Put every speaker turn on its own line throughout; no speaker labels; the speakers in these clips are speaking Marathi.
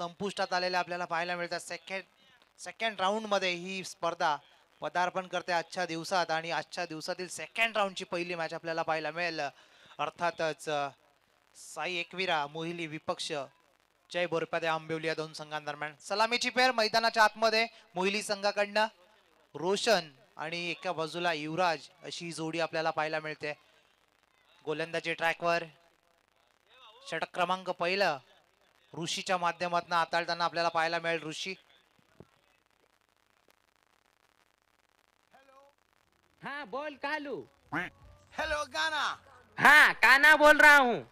संपुष्टात आलेल्या आपल्याला पाहायला मिळतात. सेकंड राऊंड मध्ये ही स्पर्धा पदार्पण करते आजच्या दिवसात आणि आजच्या दिवसातील सेकंड राऊंडची पहिली मॅच आपल्याला पाहायला मिळेल. अर्थातच साई एकविरा मोहिली विपक्ष जय बोरपादे आंबिवली या दोन संघांदरम्यान सलामीची फेर मैदानाच्या आतमध्ये मोहिली संघाकडनं रोशन आणि एका बाजूला युवराज अशी जोडी आपल्याला पाहायला मिळते. गोलंदाजी ट्रॅकवर षटक क्रमांक पहिलं ऋषीच्या माध्यमातून हाताळताना आपल्याला पाहायला मिळेल. ऋषी
हाँ बोल कालू.
हेलो गाना.
हाँ काना बोल रहा हूँ.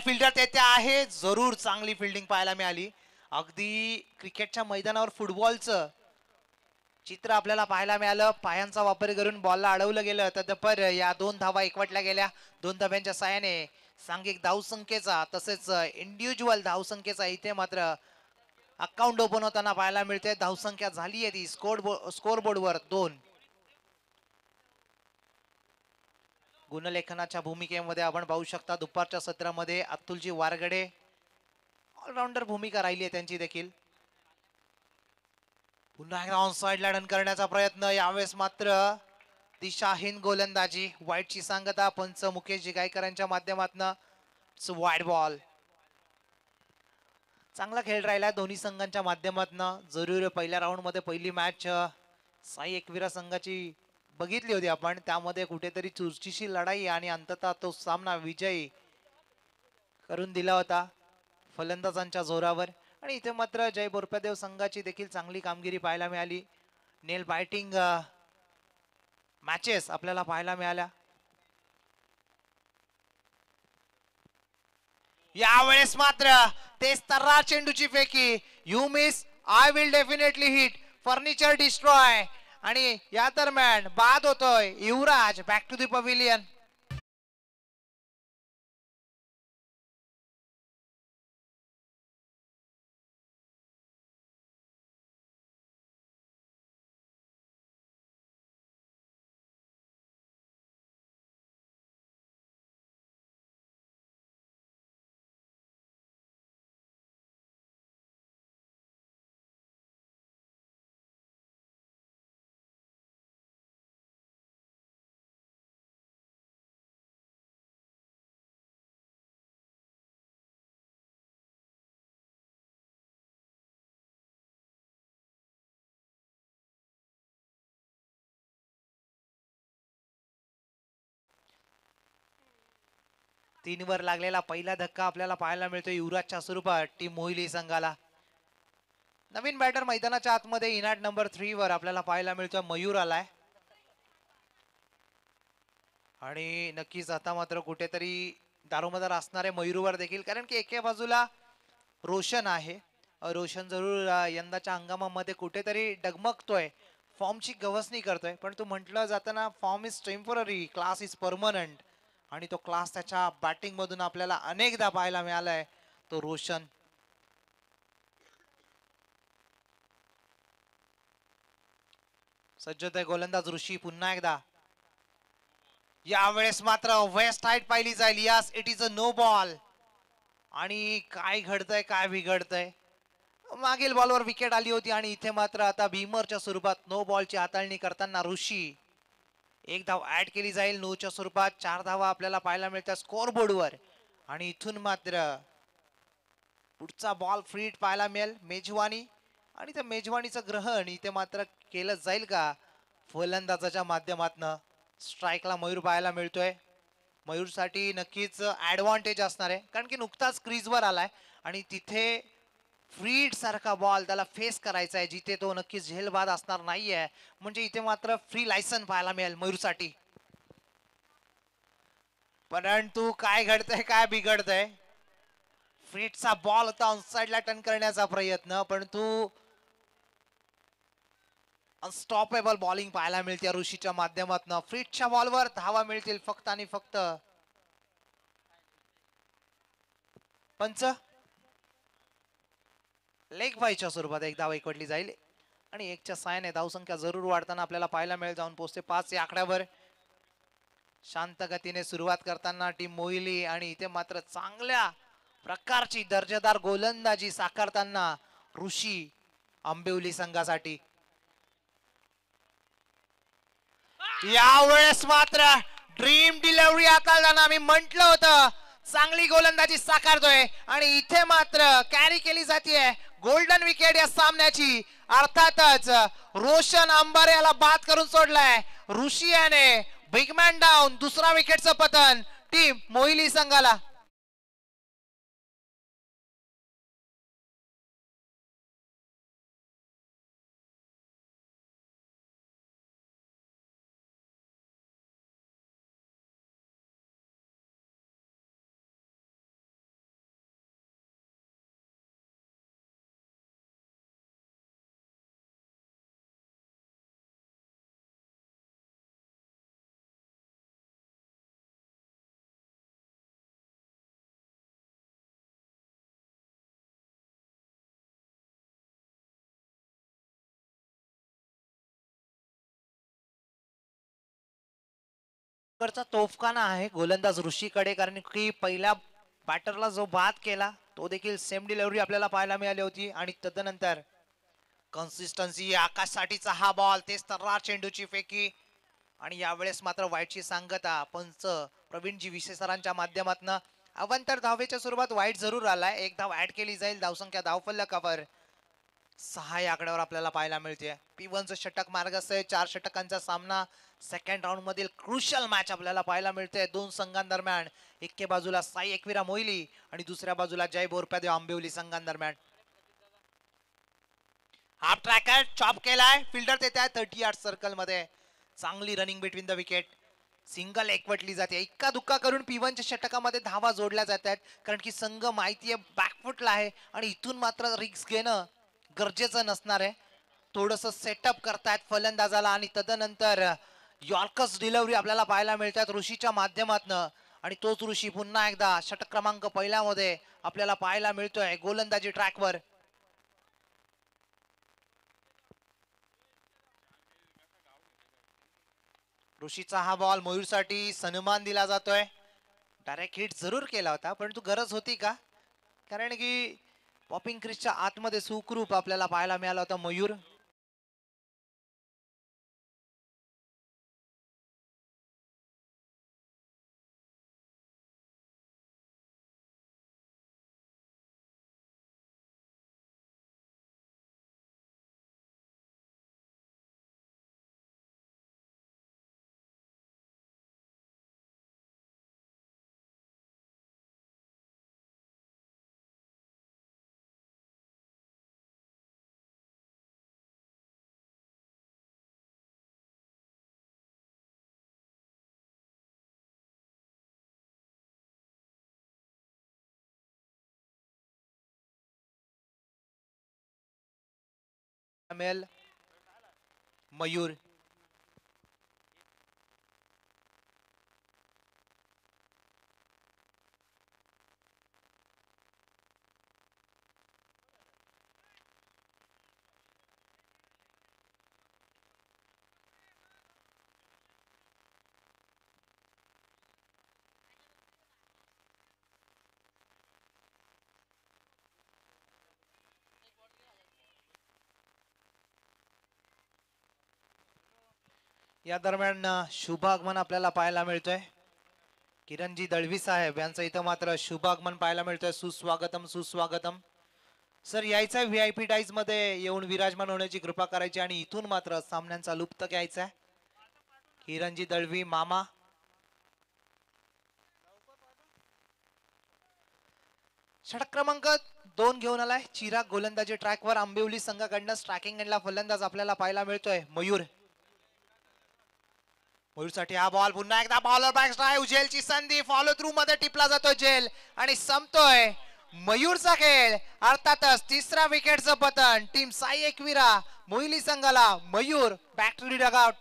फिल्डर तेथे आहे. जरूर चांगली फिल्डिंग पाहायला मिळाली. अगदी क्रिकेटच्या मैदानावर फुटबॉलचं चित्र आपल्याला पाहायला मिळालं. पायांचा वापर करून बॉलला अडवलं गेलं तदपर या दोन धावा एकवटल्या गेल्या. दोन धाब्यांच्या साहाय्याने सांघिक धावसंख्येचा तसेच इंडिव्हिज्युअल धावसंख्येचा इथे मात्र अकाउंट ओपन होताना पाहायला मिळते. धावसंख्या झाली आहे ती स्कोर बोर्डवर 2. गुणलेखनाच्या भूमिकेमध्ये आपण पाहू शकता दुपारच्या सत्रामध्ये अतुलजी वारगडे ऑलराऊंडर भूमिका राहिली आहे त्यांची देखील. पुन्हा एकदा ऑन साइड रन करण्याचा प्रयत्न. यावेळेस मात्र दिशाहीन गोलंदाजी. वाईटची सांगता पंच मुकेशजी गायकरांच्या माध्यमातून वाईड बॉल. चांगला खेळ राहिला दोन्ही संघांच्या माध्यमातून. जरूर पहिल्या राऊंड मध्ये पहिली मॅच साई एकविरा संघाची बघितली होती आपण. त्यामध्ये कुठेतरी चुरशीची लढाई आणि अंततः तो सामना विजयी करून दिला होता फलंदाजांच्या जोरावर. आणि इथे मात्र जय बोरपादेव संघाची देखील चांगली कामगिरी पाहायला मिळाली. नेल बायटिंग मॅचेस आपल्याला पाहायला मिळाल्या. यावेळेस मात्र तेच तर्रा चेंडूची फेकी. You miss I will definitely hit. Furniture destroy. आणि या दरम्यान बाद होतोय Yuvraj. Back to the pavilion. तीन वर लागलेला पहिला धक्का आपल्याला पाहायला मिळतो युवराजच्या स्वरूपात टीम मोहिली संघाला. नवीन बॅटर मैदानाच्या आतमध्ये इनाट नंबर 3 वर आपल्याला पाहायला मिळतो मयूर आलाय. आणि नक्कीच आता मात्र कुठेतरी दारोमदार असणारे मयूरवर देखील, कारण की एके बाजूला रोशन आहे. रोशन जरूर यंदाच्या हंगामामध्ये कुठेतरी डगमगतोय, फॉर्मची गवसणी करतोय. पण तू म्हटलं जाताना form is temporary, class is permanent. आणि तो क्लास त्याच्या बॅटिंग मधून आपल्याला अनेकदा पाहायला मिळालाय. तो रोशन सज्जत आहे गोलंदाज ऋषी. पुन्हा एकदा यावेळेस मात्र वेस्ट हाईट पाहिली जाईल. Yes, it is a no ball. आणि काय घडतंय काय बिघडतंय. मागील बॉलवर विकेट आली होती आणि इथे मात्र आता भीमरच्या स्वरूपात नो बॉलची हाताळणी करताना ऋषी. एक धाव ऍड केली जाईल. 9च्या स्वरूपात 4 धावा आपल्याला पाहायला मिळतात स्कोर बोर्डवर. आणि इथून मात्र पुढचा बॉल फ्रीट पाहायला मिळेल मेजवानी. आणि त्या मेजवानीचं ग्रहण इथे मात्र केलं जाईल का फलंदाजाच्या माध्यमातून. स्ट्राईकला मयूर पाहायला मिळतोय. मयूरसाठी नक्कीच ऍडव्हान्टेज असणार आहे, कारण की नुकताच क्रीजवर आलाय आणि तिथे फ्रीड सारखा बॉल त्याला फेस करायचा आहे, जिथे तो नक्कीच झेलबाद असणार नाहीये. म्हणजे इथे मात्र फ्री लायसन पाहायला मिळेल मयूरसाठी. परंतु काय घडतंय काय बिघडतंय. फ्रीडचा बॉल होता ऑनसाइडला टर्न करण्याचा प्रयत्न, परंतु अनस्टॉपेबल बॉलिंग पाहायला मिळते ऋषीच्या माध्यमातून. फ्रीडच्या बॉलवर धावा मिळतील फक्त आणि फक्त पंच लेग बायच्या स्वरूपात एक धाव एकवटली जाईल आणि एकच्या साहाय्याने धावसंख्या जरूर वाढताना आपल्याला पाहायला मिळेल. जाऊन पोहोचते 5 या आकड्यावर. शांत गतीने सुरुवात करताना टीम मोहिली आणि इथे मात्र चांगल्या प्रकारची दर्जेदार गोलंदाजी साकारताना ऋषी आंबिवली संघासाठी. यावेळेस मात्र ड्रीम डिलिव्हरी हाताळताना मी म्हंटल होतं चांगली गोलंदाजी साकारतोय आणि इथे मात्र कॅरी केली जाते गोल्डन विकेट या सामन्याची. अर्थातच रोशन अंबर याला बाद करून सोडलाय. ऋषी याने बिगमॅन डाऊन, दुसरा विकेटचं पतन टीम मोहिली संघाला. तोफखाना आहे गोलंदाज ऋषीकडे, कारण की पहिल्या बॅटरला जो बाद केला तो देखील सेम डिलिव्हरी आपल्याला पाहायला मिळाली होती. आणि तदनंतर कन्सिस्टन्सी, आकाशसाठीचा हा बॉल, तेच तर चेंडूची फेकी आणि यावेळेस मात्र वाईटची सांगता पंच प्रवीणजी विशे सरांच्या माध्यमातून. अवंतर धावेच्या स्वरूपात वाईट जरूर आलाय. एक धाव ऍड केली जाईल. धावसंख्या धावफलकावर 6 या आकड्यावर आपल्याला पाहायला मिळते. P1चं षटक मार्ग असेल. 4 षटकांचा सामना सेकंड राऊंड मधील क्रुशियल मॅच आपल्याला पाहायला मिळते दोन संघांदरम्यान. एके बाजूला साई एकविरा मोहिली आणि दुसऱ्या बाजूला जय बोरप्यादेव आंबिवली संघांदरम्यान. हाफ ट्रॅकर चॉप केलाय. फिल्डर देत आहे 30 यार्ड सर्कल मध्ये. चांगली running between the wicket. Single एकवटली जाते. इक्का दुक्का करून P1च्या षटकामध्ये धावा जोडल्या जात आहेत, कारण की संघ माहितीये बॅकफुटला आहे आणि इथून मात्र रिस्क घेणं गरजेचं नसणार आहे. थोडस सेटअप करतायत फलंदाजाला आणि तदनंतर यॉर्कर्स डिलिव्हरी आपल्याला पाहायला मिळतात ऋषीच्या माध्यमातून. आणि तोच ऋषी पुन्हा एकदा षटक क्रमांक पहिल्यामध्ये आपल्याला पाहायला मिळतोय गोलंदाजी ट्रॅकवर. ऋषीचा हा बॉल मयूरसाठी सन्मान दिला जातोय. डायरेक्ट हिट जरूर केला होता, परंतु गरज होती का? कारण की पॉपिंग क्रिसच्या आतमध्ये सुखरूप आपल्याला पाहायला मिळाला होता मयूर. मयूर या दरम्यान शुभागमन आपल्याला पाहायला मिळतोय. किरणजी दळवी साहेब यांचं इथं मात्र शुभागमन पाहायला मिळतोय. सुस्वागतम सुस्वागतम सर. यायचंय VIP डाईज मध्ये येऊन विराजमान होण्याची कृपा करायची आणि इथून मात्र सामन्यांचा लुप्त घ्यायचा. किरणजी दळवी मामा. षटक क्रमांक 2 घेऊन आलाय चिराग गोलंदाजी ट्रॅकवर. आंबिवली संघाकडनं स्ट्रायकिंग एंडला फलंदाज आपल्याला पाहायला मिळतोय मयूर. मयूरसाठी हा बॉल पुन्हा एकदा बॉलर बॅक ड्राइव्ह. जेलची संधी फॉलो थ्रू मध्ये टिपला जातो जेल आणि संपतोय मयूरचा खेळ. अर्थातच तिसरा विकेटचं पतन टीम साई एकविरा मोहिली संघाला. Mayur back to the dugout.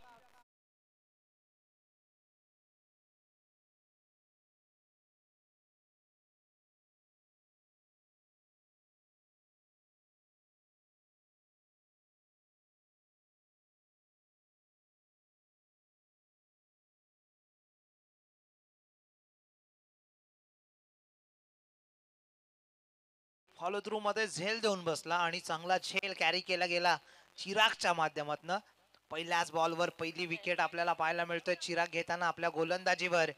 Follow through मध्ये झेल देऊन बसला आणि चांगला झेल कॅरी केला गेला चिरागच्या माध्यमातून. पहिल्याच बॉलवर पहिली विकेट आपल्याला पाहायला मिळतोय चिराग घेताना आपल्या गोलंदाजीवर.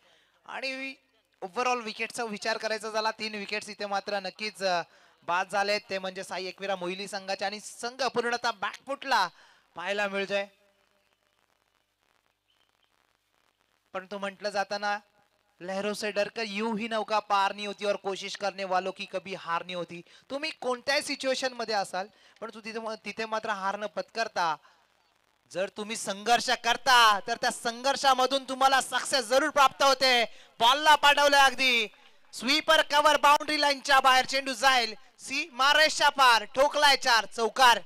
आणि ओव्हरऑल विकेटचा विचार करायचा झाला 3 विकेट्स इथे मात्र नक्कीच बाद झालेत. ते म्हणजे साई एकविरा मोहिली संघाचे आणि संघ पूर्णतः बॅकफुटला पाहायला मिळतोय. परंतु म्हटलं जाताना लहरों से डरकर यूं ही नौका पार नहीं होती और कोशिश करने वालों की कभी हार नहीं होती. तुम्ही कोणत्याही सिच्युएशन मध्ये असाल पण तिथे मात्र हार न पत्करता जर तुम्ही संघर्ष करता तर त्या संघर्षामधून तुम्हाला सक्सेस जरूर प्राप्त होते. बॉलला पाठवलंय अगदी स्वीपर कव्हर बाउंड्री लाईनच्या बाहेर चेंडू जाईल सी मारेशच्या पार ठोकलाय 4 चौकार.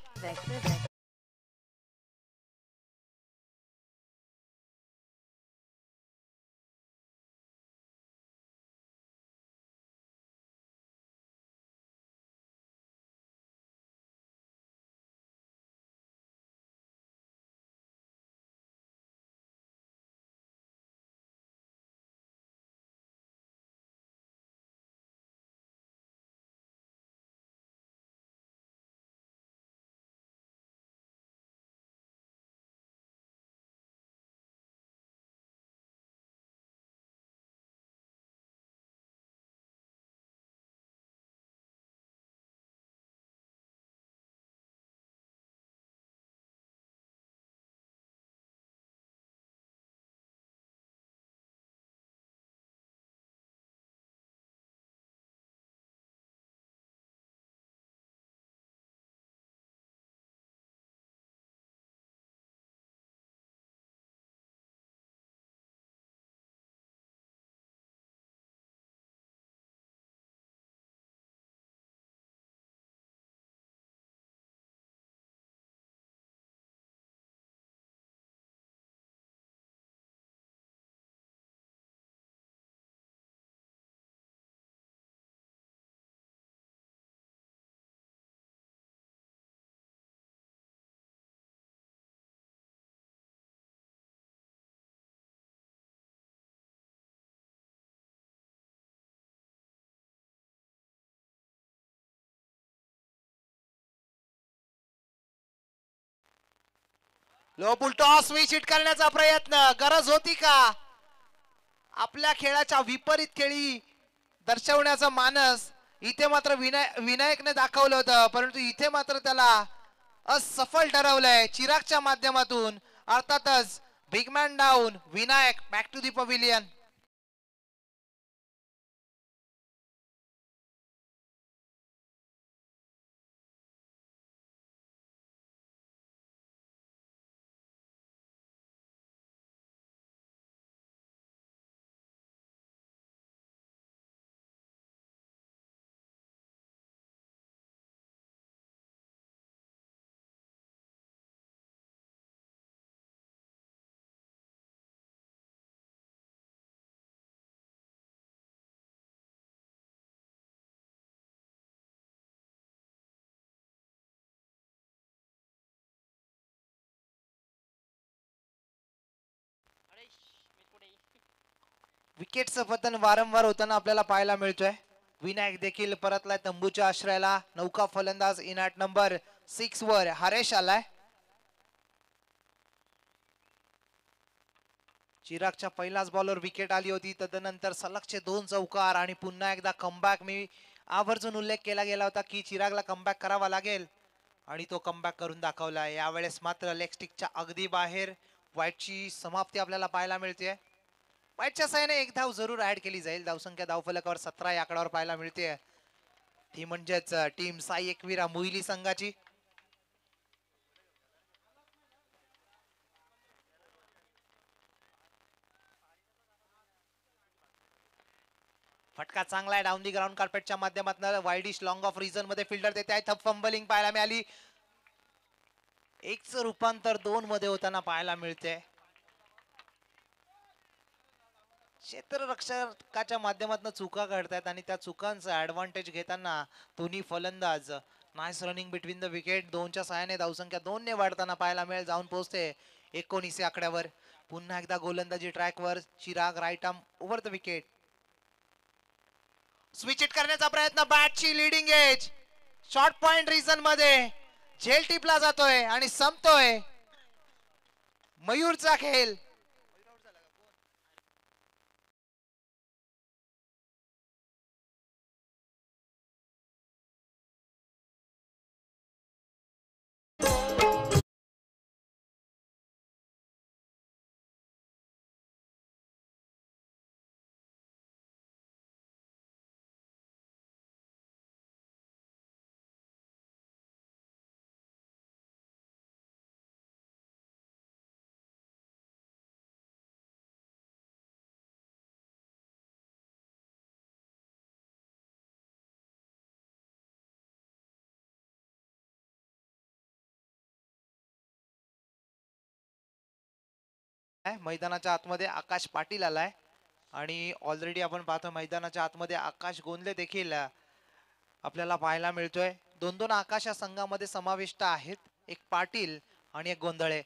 लो टॉस स्विच हिट करण्याचा प्रयत्न गरज होती का? आपल्या खेळाच्या विपरीत खेळी दर्शवण्याचा मानस इथे मात्र विनायकने दाखवलं होतं परंतु इथे मात्र त्याला असफल ठरवलंय चिरागच्या माध्यमातून. अर्थातच big man down Vinayak back to the pavilion. विकेटचं पतन वारंवार होताना आपल्याला पाहायला मिळतोय. विनायक देखील परतलाय तंबूच्या आश्रयाला. नौका फलंदाज इन ॲट नंबर 6 वर हरेश आलाय. चिरागच्या पहिल्याच बॉलवर विकेट आली होती तदनंतर सलगचे 2 चौकार आणि पुन्हा एकदा कमबॅक. मी आवर्जून उल्लेख केला गेला होता की चिरागला कमबॅक करावा लागेल आणि तो कमबॅक करून दाखवलाय. यावेळेस मात्र लेग स्टिकच्या अगदी बाहेर वाईटची समाप्ती आपल्याला पाहायला मिळते. वाईटच्या साहाय्याने 1 धाव जरूर ऍड केली जाईल. धावसंख्या धावफलकावर 17 या आकड्यावर पाहायला मिळते. ती म्हणजेच टीम साई एकविरा मोहिली संघाची. फटका चांगला आहे डाऊन दी ग्राउंड कार्पेटच्या माध्यमातून. वाईडिश लॉंग ऑफ रिझन मध्ये फिल्डर देते आहे. थप फंबलिंग पाहायला मिळाली. 1चं रूपांतर 2 मध्ये होताना पाहायला मिळते. क्षेत्ररक्षकाच्या माध्यमातून चुका घडतात आणि त्या चुकांचा ऍडव्हान्टेज घेताना दोन्ही फलंदाज nice running between the wicket. 2च्या साहाय्याने धावसंख्या 2 ने वाढताना पाहायला मिळेल. जाऊन पोहोचते 19 आकड्यावर. पुन्हा एकदा गोलंदाजी ट्रॅकवर. Chirag right arm over the wicket. Switch hit करण्याचा प्रयत्न बॅटची leading edge short point region मध्ये झेल टिपला जातोय आणि संपतोय मयूरचा खेळ. मैदानाच्या आतमध्ये आकाश पाटील आलाय आणि ऑलरेडी आपण पाहतो मैदानाच्या आतमध्ये आकाश गोंदले देखील आपल्याला पाहायला मिळतोय. दोन दोन आकाश या संघामध्ये समाविष्ट आहेत, एक पाटील आणि एक गोंधळे.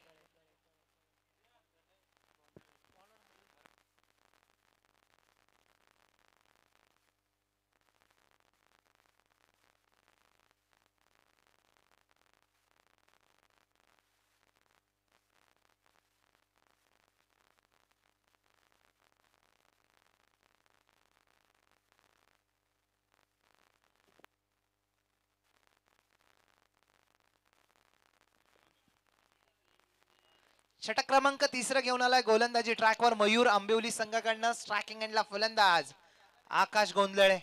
षटक क्रमांक 3 घेऊन आलाय गोलंदाजी ट्रॅकवर मयूर. आंबिवली संघाकडनं स्ट्रायकिंग एंडला फलंदाज आकाश गोंधळे.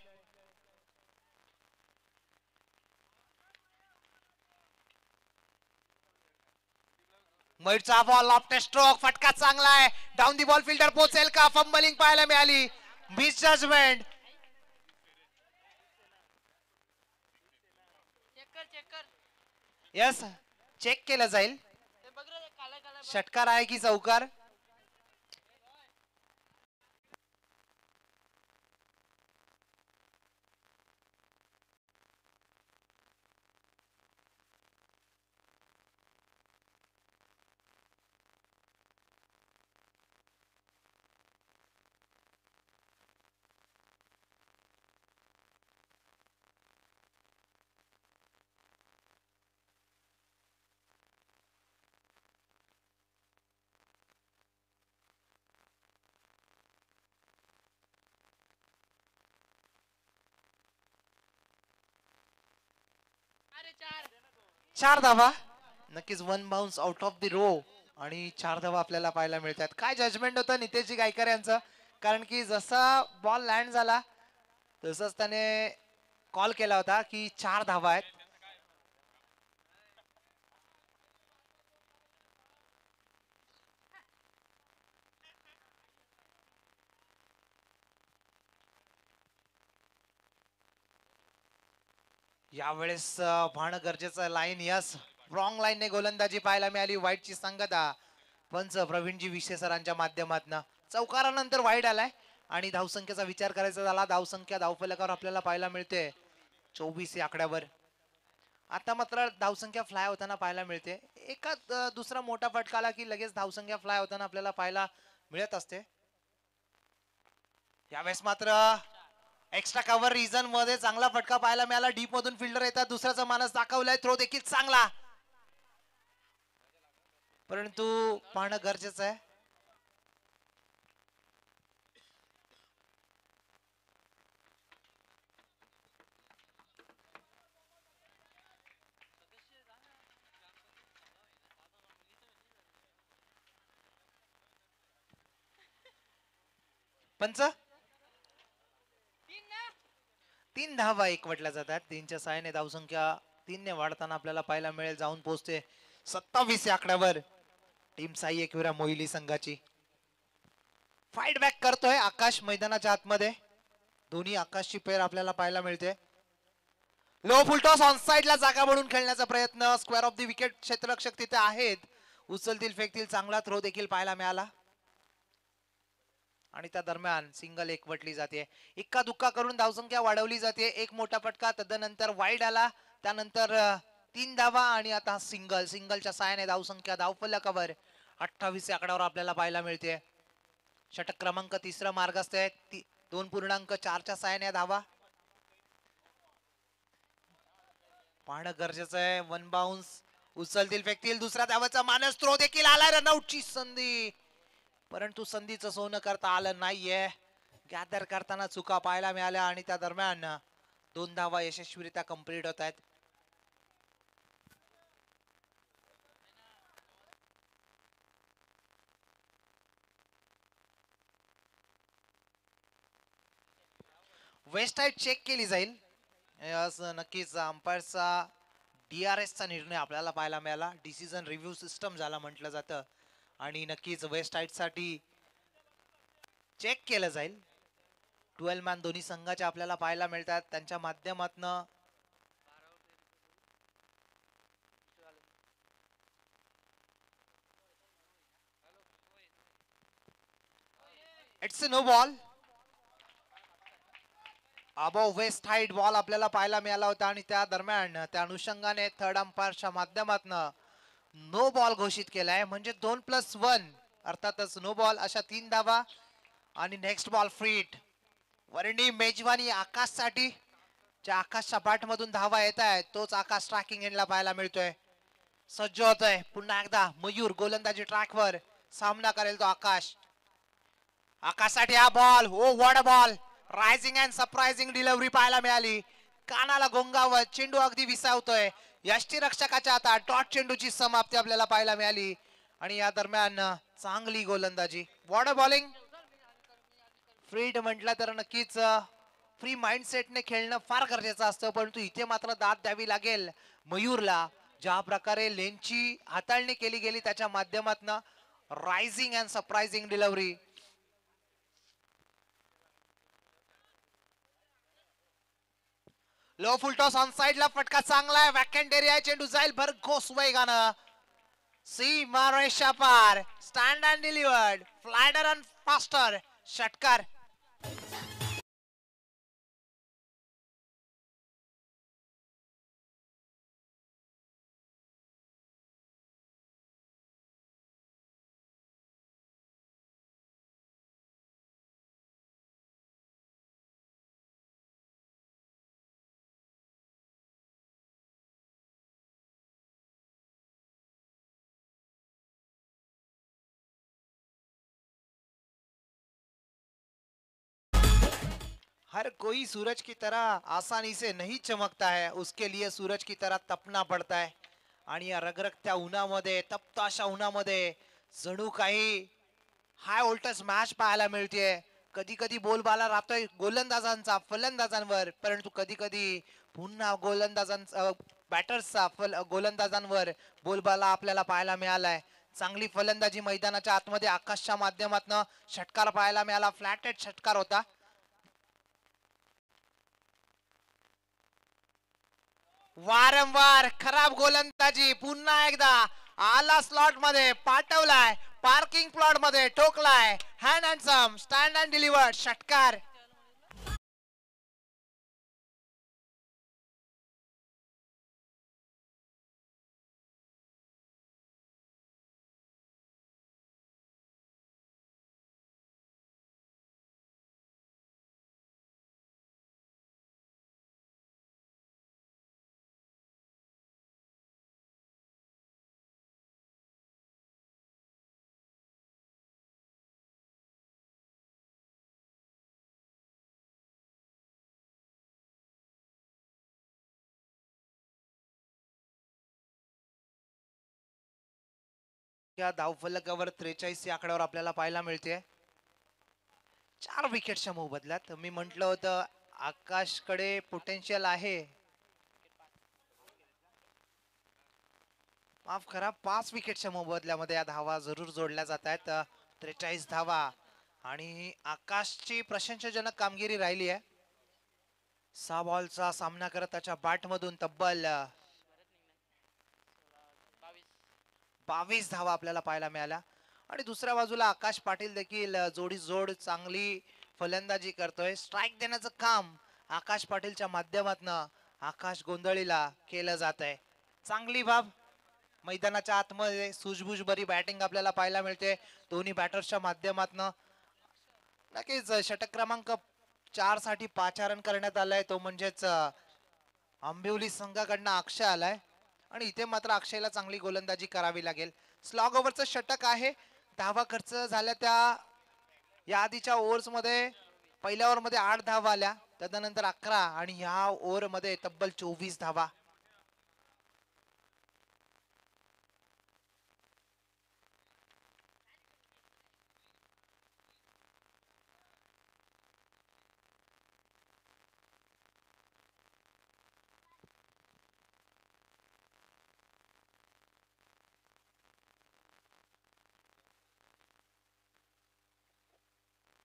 मयूरचा बॉल ऑफ स्ट्रोक, फटका चांगला आहे. डाऊन दी बॉल फिल्डर पोहोचेल का? फंबलिंग पाहायला मिळाली, मिस जजमेंट. यस, चेक केलं जाईल. षटकार आहे की चौकार? चार धावा, नक्कीच one bounce out of the rope आणि 4 धावा आपल्याला पाहायला मिळतात. काय जजमेंट होतं नितेशजी गायकर यांचं, कारण की जसा बॉल लँड झाला तसंच त्याने कॉल केला होता की 4 धावा आहेत. यावेळेस पाहणं गरजेचं. लाईन यस, रॉंग लाईनने गोलंदाजी पाहायला मिळाली. वाईटची संगता पंच प्रवीणजी विशे सरांच्या माध्यमातून. चौकारानंतर वाईट आलाय आणि धावसंख्येचा विचार करायचा झाला, धावसंख्या धावफलकावर आपल्याला पाहायला मिळते 24 या आकड्यावर. आता मात्र धावसंख्या फ्लाय होताना पाहायला मिळते. एका दुसरा मोठा फटका आला की लगेच धावसंख्या फ्लाय होताना आपल्याला पाहायला मिळत असते. यावेळेस मात्र एक्स्ट्रा कव्हर रिजन मध्ये चांगला फटका पाहायला मिळाला. डीप मधून फिल्डर येतात, दुसऱ्याचा मानस दाखवलाय. थ्रो देखील चांगला, परंतु पाहणं गरजेचं आहे. पंच 3 धावा एकवटल्या जातात. 3च्या सहाय्याने धावसंख्या 3 ने वाढताना आपल्याला पाहायला मिळेल. जाऊन पोहोचते 27 या आकड्यावर टीम साई एकविरा मोहिली संघाची. फाईट बॅक करतोय आकाश मैदानाच्या आतमध्ये. दोन्ही आकाशची पेर आपल्याला पाहायला मिळते. लो फुलटॉस ऑन साइडला जागा बनवून खेळण्याचा प्रयत्न. स्क्वेअर ऑफ द विकेट क्षेत्ररक्षक तिथे आहेत, उचलतील फेकतील. चांगला थ्रो देखील पाहायला मिळाला आणि त्या दरम्यान सिंगल एकवटली जाते. इक्का दुक्का करून धावसंख्या वाढवली जाते. एक मोठा फटका, तदनंतर वाईड आला, त्यानंतर 3 धावा आणि आता सिंगल. सिंगलच्या साहाय्याने धावसंख्या धावफलकावर 28 आकड्यावर आपल्याला पाहायला मिळते. षटक क्रमांक 3 मार्गस्थ आहे. 2.4च्या साहाय्याने धावा. पाहणं गरजेचं आहे. वन बाउन्स उचलतील फेकतील. दुसऱ्या धावाचा मानस थ्रो देखील आला. रनआउटची संधी, परंतु संधीचं सोनं करता आलं नाहीये. गॅदर करताना चुका पाहायला मिळाल्या आणि त्या दरम्यान 2 धावा यशस्वीरित्या कंप्लीट होत आहेत. वेस्ट साइड चेक केली जाईल. नक्कीच अंपायरचा DRS चा निर्णय आपल्याला पाहायला मिळाला. डिसिजन रिव्ह्यू सिस्टम ज्याला म्हटलं जातं, आणि नक्कीच वेस्ट साइड साठी चेक केलं जाईल. 12 मॅन दोन्ही संघाचे आपल्याला पाहायला मिळतात. त्यांच्या माध्यमातून it's no ball. Above waist height ball आपल्याला पाहायला मिळाला होता आणि त्या दरम्यान त्या अनुषंगाने थर्ड अंपायरच्या माध्यमातून नो बॉल घोषित केलाय. म्हणजे 2+1 अर्थातच नो बॉल अशा 3 धावा आणि नेक्स्ट बॉल फ्रीट. वरंडी मेजवानी आकाशसाठी. ज्या आकाशच्या बाट मधून धावा येत आहेत तोच आकाश ट्रॅकिंग एंडला पाहायला मिळतोय. सज्ज होतोय पुन्हा एकदा मयूर गोलंदाजी ट्रॅकवर. सामना करेल तो आकाश. आकाशसाठी हा ball. Oh what a ball. Rising and surprising delivery पाहायला मिळाली. कानाला गोंगावत चेंडू अगदी विसावतोय. यष्टीरक्षकाच्या हातात डॉट चेंडूची समाप्ती आपल्याला पाहायला मिळाली आणि या दरम्यान चांगली गोलंदाजी. What a bowling. फ्रीड म्हटलं तर नक्कीच फ्री माइंडसेटने खेळणं फार गरजेचं असतं, परंतु इथे मात्र दाद द्यावी लागेल मयूरला. ज्या प्रकारे लेनची हाताळणी केली गेली त्याच्या माध्यमातून rising and surprising delivery. Low full toss on साइडला. फटका चांगला आहे. Vacant area. चेंडू जाईल भरघोस वेगानं सीमा रेषा पार. Stand and delivered. Flatter and faster. षटकार. हर कोई सूरज की तरह आसानी से नहीं चमकता है, उसके लिए सूरज की तरह तपना पड़ता है. आणि या रगरगत्या उन्हामध्ये, तप्त अशा उन्हामध्ये जणू काही हाय व्होल्टेज मॅच पाहायला मिळते. कधी कधी बोलबाला राहतोय गोलंदाजांचा फलंदाजांवर, परंतु कधी कधी पुन्हा गोलंदाजांचा बॅटर्सचा गोलंदाजांवर बोलबाला आपल्याला पाहायला मिळालाय. चांगली फलंदाजी मैदानाच्या आतमध्ये आकाशच्या माध्यमातून षटकार पाहायला मिळाला. फ्लॅटेड षटकार होता. वारंवार खराब गोलंदाजी. पुन्हा एकदा आला स्लॉट मध्ये, पाठवलाय पार्किंग प्लॉट मध्ये, ठोकलाय hand and some. Stand and delivered. षटकार. या धावफलकावर 43 या आकड्यावर आपल्याला पाहायला मिळते. 4 विकेटच्या मोबदल्यात. मी म्हटलं होतं आकाशकडे पोटेन्शियल आहे. माफ करा, 5 विकेटच्या मोबदल्यामध्ये या धावा जरूर जोडल्या जात आहेत. 43 धावा आणि आकाशची प्रशंसाजनक कामगिरी राहिली आहे. 6 बॉलचा सामना करत त्याच्या बॅट मधून तब्बल 22 धावा आपल्याला पाहायला मिळाल्या. आणि दुसऱ्या बाजूला आकाश पाटील देखील जोडी जोड चांगली फलंदाजी करतोय. स्ट्राईक देण्याचं काम आकाश पाटीलच्या माध्यमातून आकाश गोंधळीला केलं जात आहे. चांगली बाब. मैदानाच्या आतमध्ये सूझबूझ बरी बॅटिंग आपल्याला पाहायला मिळते दोन्ही बॅटर्सच्या माध्यमातून. नक्कीच षटक क्रमांक 4 साठी पाचारण करण्यात आलाय, तो म्हणजेच आंबिवली संघाकडनं अक्षय आलाय आणि इथे मात्र अक्षयला चांगली गोलंदाजी करावी लागेल. स्लॉग ओव्हरचं षटक आहे. धावा खर्च झाल्या त्या या आधीच्या ओव्हर्स मध्ये पहिल्या ओव्हर मध्ये 8 धावा आल्या, तदनंतर 11 आणि ह्या ओव्हर मध्ये तब्बल 24 धावा.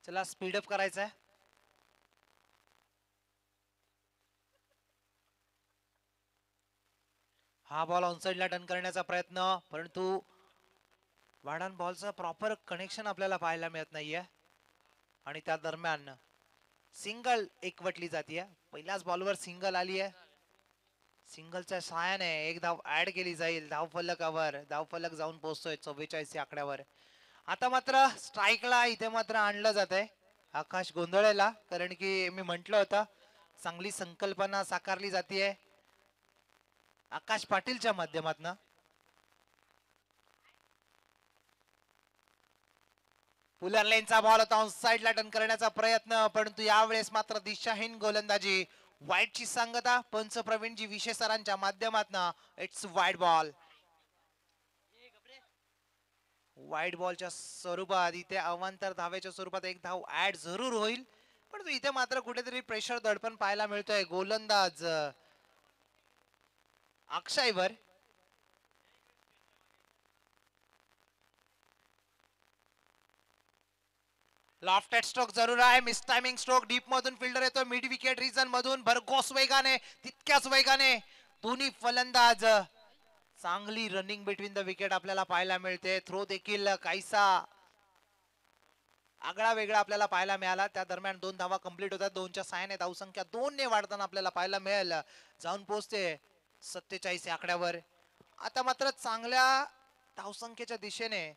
चला स्पीडअप करायचा आहे. हा बॉल ऑनसाइडला टर्न करण्याचा प्रयत्न, परंतु वाडन बॉलचं प्रॉपर कनेक्शन आपल्याला पाहायला मिळत नाहीये आणि त्या दरम्यान सिंगल एकवटली जाते. पहिल्याच बॉलवर सिंगल आली आहे. सिंगलच्या सहाय्याने एक धाव ऍड केली जाईल धावफलकावर. धावफलक जाऊन पोहोचतोय 44 या आकड्यावर. आता मात्र स्ट्राईकला इथे मात्र आणलं जात आहे आकाश गोंधळेला, कारण की मी म्हंटल होतं चांगली संकल्पना साकारली जाते आकाश पाटीलच्या माध्यमातून. पुलर लेनचा बॉल होता ऑन साइडला टर्न करण्याचा प्रयत्न, परंतु यावेळेस मात्र दिशाहीन गोलंदाजी. वाईटची सांगता पंच प्रवीणजी विशे सरांच्या माध्यमातून. इट्स वाईट बॉल. वाईट बॉलच्या स्वरूपात इथे अवांतर धावेच्या स्वरूपात एक धाव ऍड जरूर होईल, परंतु इथे मात्र कुठेतरी प्रेशर दडपण पाहायला मिळतोय गोलंदाज अक्षयवर. लॉफ्टेड स्ट्रोक जरूर आहे. Miss timing stroke. डीप मधून फिल्डर येतो मिड विकेट रिजन मधून भरघोस वेगाने, तितक्याच वेगाने दोन्ही फलंदाज. चांगली रनिंग बिटवीन द विकेट आपल्याला पाहायला मिळते. थ्रो देखील काहीसा आगळा वेगळा आपल्याला पाहायला मिळाला. त्या दरम्यान 2 धावा कंप्लीट होतात. 2च्या सहाय्याने धावसंख्या 2 ने वाढताना आपल्याला पाहायला मिळेल. जाऊन पोहोचते 47 या आकड्यावर. आता मात्र चांगल्या धावसंख्येच्या दिशेने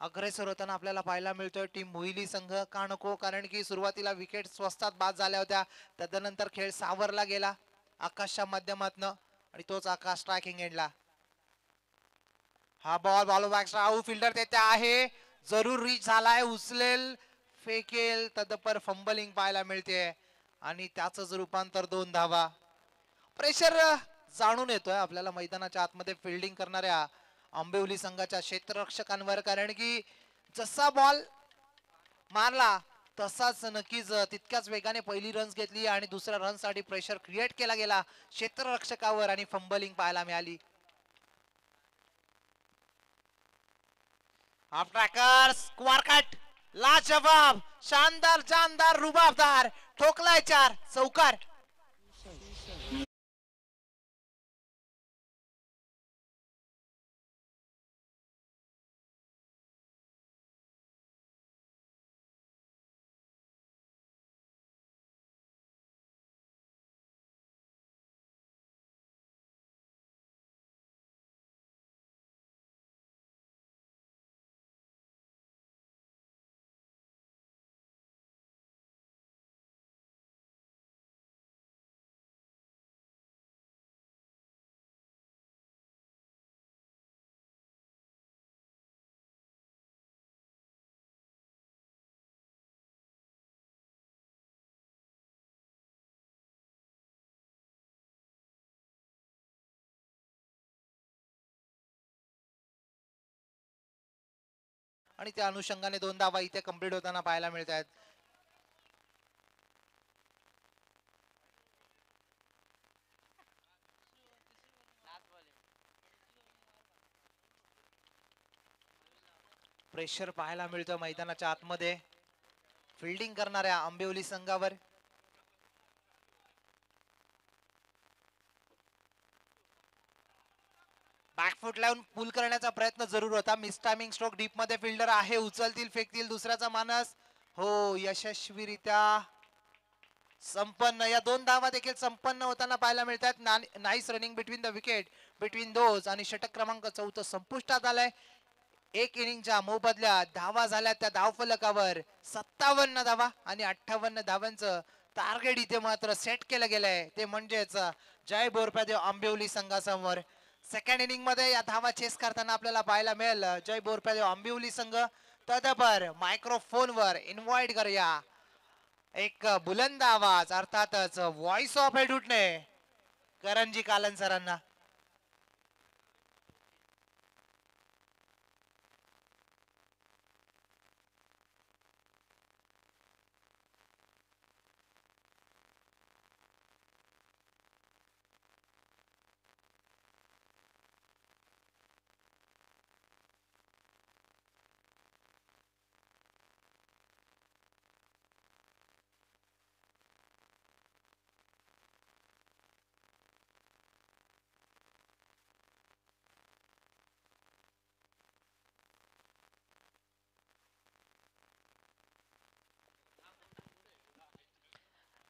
अग्रेसर होताना आपल्याला पाहायला मिळतोय टीम मोहिली संघ. का नको, कारण की सुरुवातीला विकेट स्वस्तात बाद झाल्या होत्या, तदनंतर खेळ सावरला गेला आकाशच्या माध्यमातून आणि तोच आकाश स्ट्रायकिंग एंडला. हा बॉल बॉल बॅक राहू फिल्डर तेथे आहे, जरूर रीच झालाय, उचलेल फेकेल, तदपर फंबलिंग पाहायला मिळते आणि त्याच रूपांतर 2 धावा. प्रेशर जाणून येतोय आपल्याला मैदानाच्या आतमध्ये फिल्डिंग करणाऱ्या आंबिवली संघाच्या क्षेत्ररक्षकांवर, कारण की जसा बॉल मारला तसाच नक्कीच तितक्याच वेगाने पहिली रन्स घेतली आणि दुसऱ्या रन साठी प्रेशर क्रिएट केला गेला क्षेत्ररक्षकावर आणि फंबलिंग पाहायला मिळाली. हाफ ट्रॅकर स्क्वार कट, लाजवाब, शानदार, जानदार, रुबाबदार, ठोकलाय 4 चौकार. आणि त्या अनुषंगाने 2 धावा इथे कंप्लीट होताना पाहायला मिळत आहेत. प्रेशर पाहायला मिळतं मैदानाच्या आतमध्ये फिल्डिंग करणाऱ्या आंबिवली संघावर. बॅकफुट लावून पुल करण्याचा प्रयत्न जरूर होता. Miss timing stroke. डीप मध्ये फिल्डर आहे, उचलतील फेकतील दुसऱ्याचा मानस. हो, यशस्वीरित्या संपन्न. या 2 धावा देखील संपन्न होताना पाहायला मिळतात. Nice running between the wicket between those आणि षटक क्रमांक 4 संपुष्टात आलाय. एक इनिंगच्या मोबदल्यात धावा झाल्या त्या धावफलकावर 57 धावा आणि 58 धावांचं टार्गेट इथे मात्र सेट केलं गेलंय ते म्हणजेच जय बोरप्यादेव आंबिवली संघासमोर. सेकंड इनिंग मध्ये या धावा चेस करताना आपल्याला पाहायला मिळेल जय बोरप्यादेव आंबिवली संघ. तदपर मायक्रोफोन वर इन्व्हाइट करूया एक बुलंद आवाज अर्थातच व्हॉइस ऑफ एडुटने करणजी कालन सरांना.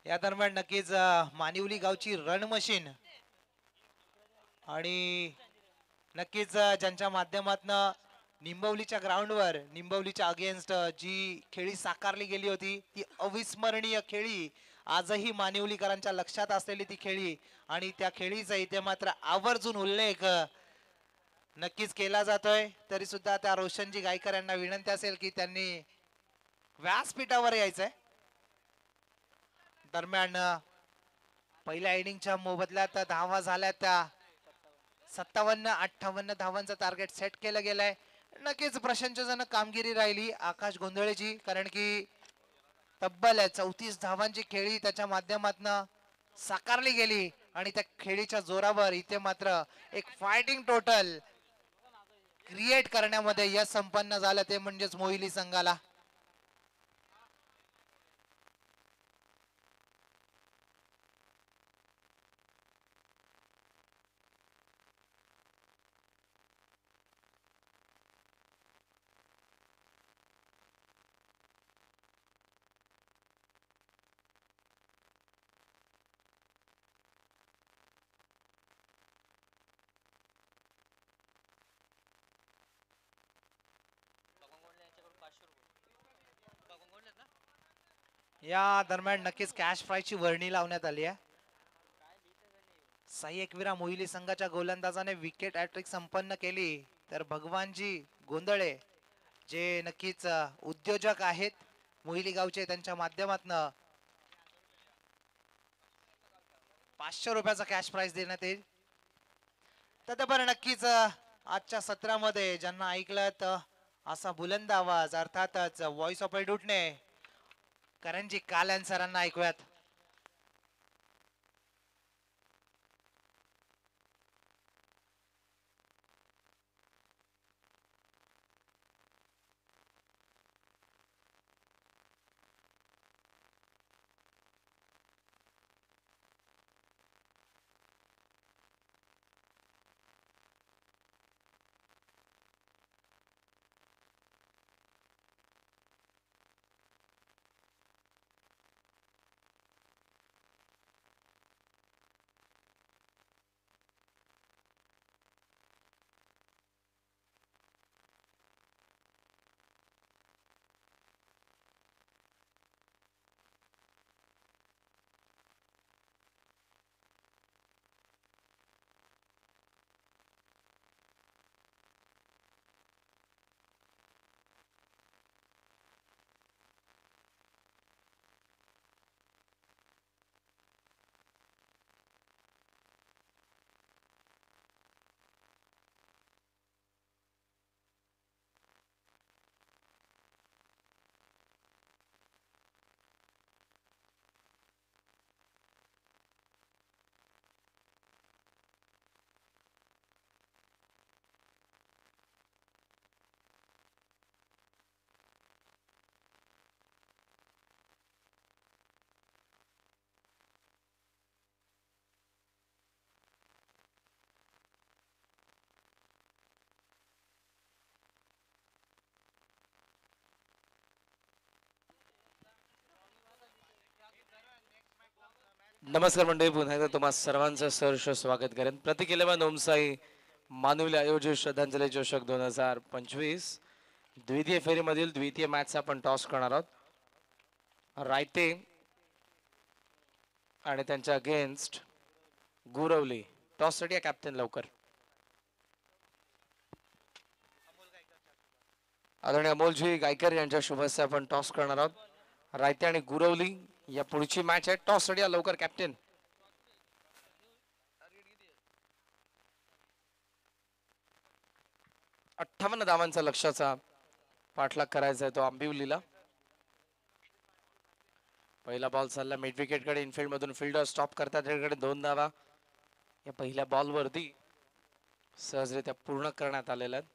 या दरम्यान नक्कीच मानिवली गावची रण मशीन आणि नक्कीच ज्यांच्या माध्यमातून निंबवलीच्या ग्राउंडवर निंबवलीच्या अगेन्स्ट जी खेळी साकारली गेली होती ती अविस्मरणीय खेळी आजही मानिवलीकरांच्या लक्षात असलेली ती खेळी आणि त्या खेळीचा इथे मात्र आवर्जून उल्लेख नक्कीच केला जातोय. तरी सुद्धा त्या रोशनजी गायकर यांना विनंती असेल की त्यांनी व्यासपीठावर यायचंय. दरम्यान पहिल्या इनिंगच्या मोबदल्यात धावा झाल्या त्या 57-58 धावांचं टार्गेट सेट केलं गेलंय. नक्कीच प्रशंसजनक कामगिरी राहिली आकाश गोंधळेची कारण की तब्बल 34 धावांची खेळी त्याच्या माध्यमातून साकारली गेली आणि त्या खेळीच्या जोरावर इथे मात्र एक फायटिंग टोटल क्रिएट करण्यामध्ये यश संपन्न झालं ते म्हणजेच मोहिली संघाला. या दरम्यान नक्कीच कॅश प्राइजची वर्णी लावण्यात आली आहे. साई एकविरा मोहिली संघाच्या गोलंदाजाने विकेट हॅट्रिक संपन्न केली तर भगवानजी गोंधळे जे नक्कीच उद्योजक आहेत मोहिली गावचे त्यांच्या माध्यमातून 500 रुपयाचा कॅश प्राइज देण्यात येईल. तदपर नक्कीच आजच्या सत्रामध्ये ज्यांना ऐकलं तर असा बुलंद आवाज अर्थातच व्हॉइस ऑफ एडुटने करणजी कालन सरांना ऐकूयात.
नमस्कार मंडळी, पुन्हा एकदा तुम्हा सर्वांचं सहर्ष स्वागत करेन. प्रतिकिलेवा नोमसाई मानवली आयोजित श्रद्धांजली चषक 2025 द्वितीय फेरीमधील द्वितीय मॅचचा आपण टॉस करणार आहोत. रायते आणि त्यांच्या अगेन्स्ट गुरवली. टॉस रेडी आहे कॅप्टन, लवकर. आदरणीय अमोलजी गायकर यांच्या शुभ हस्ते आपण टॉस करणार आहोत. रायते आणि गुरवली या पुढची मॅच आहे. टॉस रेडी आहे, लवकर कॅप्टन. 58 धावांचा लक्ष्याचा पाठलाग करायचा आहे तो आंबिवलीला. पहिला बॉल चालला मिड विकेट कडे. इनफिल्ड मधून फिल्डर स्टॉप करतात. त्याकडे 2 धावा या पहिल्या बॉल वरती सहजरित्या पूर्ण करण्यात आलेल्या आहेत.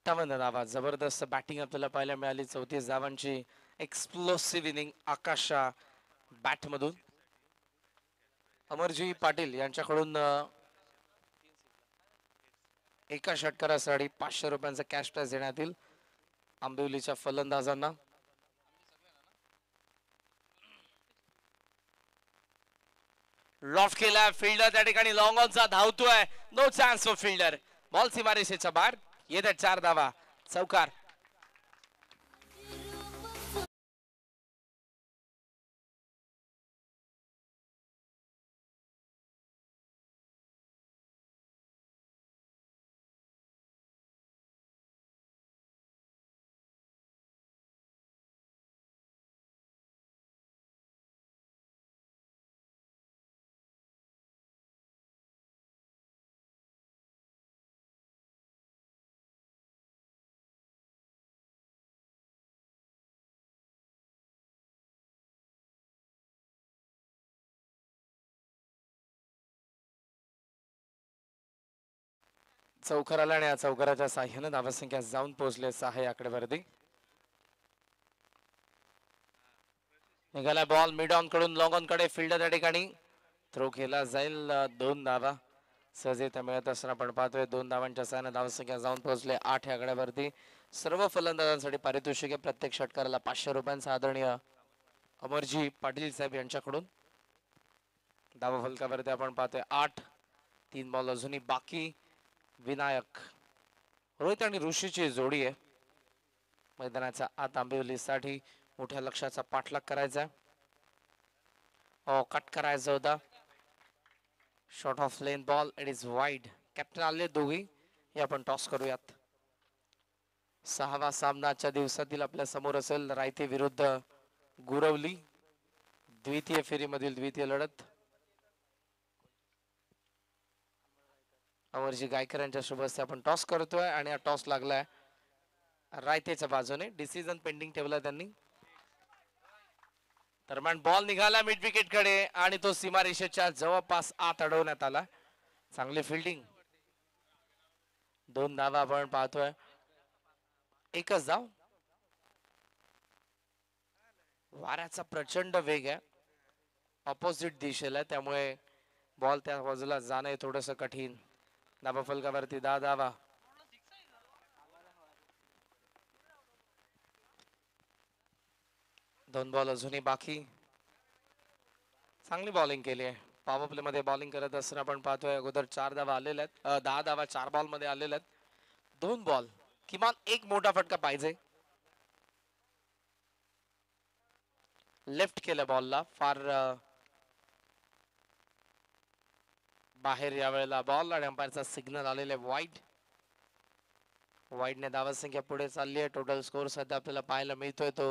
धावा, जबरदस्त बॅटिंग आपल्याला पाहायला मिळाली. 34 धावांची एक्सप्लोसिव्ह इनिंग आकाशा बॅट मधून. अमरजी पाटील यांच्याकडून एका षटकारासाठी 500 रुपयांचा कॅश प्राइज देण्यात येईल आंबिवलीच्या फलंदाजांना. लॉफ्ट केला फिल्डर त्या ठिकाणी. लॉंग ऑनचा धावतोय. No chance for fielder. Ball सीमारेषेच्या बाहेर. येतात 4 धावा. चौकार. चौकार आला आणि या चौकाराच्या साह्याने धावसंख्या जाऊन पोहोचले 6 आकडेवरती. निघाला बॉल मिड ऑन कडून लॉंग ऑन कडे. फिल्डर त्या ठिकाणी थ्रो केला जाईल. 2 धावा सहजरित्या मिळत असताना आपण पाहतोय 2 धावांच्या साह्याने धावसंख्या जाऊन पोहोचले 8 आकड्यावरती. सर्व फलंदाजांसाठी पारितोषिक आहे. प्रत्येक षटकाराला 500 रुपयांचा आदरणीय अमरजी पाटील साहेब यांच्याकडून. धावा फलकावरती आपण पाहतोय 8. 3 बॉल अजूनही बाकी. विनायक, रोहित आणि ऋषीची जोडी आहे. मैदानाच्या आत आंबिवलीसाठी मोठ्या लक्ष्याचा पाठलाग करायचा. कट करायचा होता. Short of lane ball. It is wide. Captain आले दोघी. हे आपण टॉस करूयात. 6वा सामनाच्या दिवसातील आपल्या समोर असेल रायते विरुद्ध गुरवली. द्वितीय फेरीमधील द्वितीय लढत. अमरजी गायकर यांच्या शुभ हस्ते आपण टॉस करतोय आणि हा टॉस लागलाय रायतेच्या बाजूने. डिसिजन पेंडिंग ठेवला त्यांनी. दरम्यान बॉल निघाला मिड विकेट कडे आणि तो सीमारेषेच्या जवळपास आत अडवण्यात आला. चांगली फिल्डिंग. 2 धावा आपण पाहतोय. एकच धाव. वाऱ्याचा प्रचंड वेग आहे. ऑपोजिट दिशेला, त्यामुळे बॉल त्या बाजूला जाणं थोडस कठीण. धाबा फलकावरती 10 धावा. दोन बॉल अजूनही बाकी. चांगली बॉलिंग केली आहे. पॉवर प्ले मध्ये बॉलिंग करत असताना आपण पाहतोय अगोदर 4 धावा आलेल्या आहेत. 10 धावा 4 बॉल मध्ये आलेल्या आहेत. 2 बॉल किमान एक मोठा फटका पाहिजे. लेफ्ट केलं बॉलला. फार बाहेर यावेळेला बॉल आणि अंपायरचा सिग्नल आलेला आहे वाईड. वाईडने धावा संख्या पुढे चालली आहे. टोटल स्कोर सध्या आपल्याला पाहायला मिळतोय तो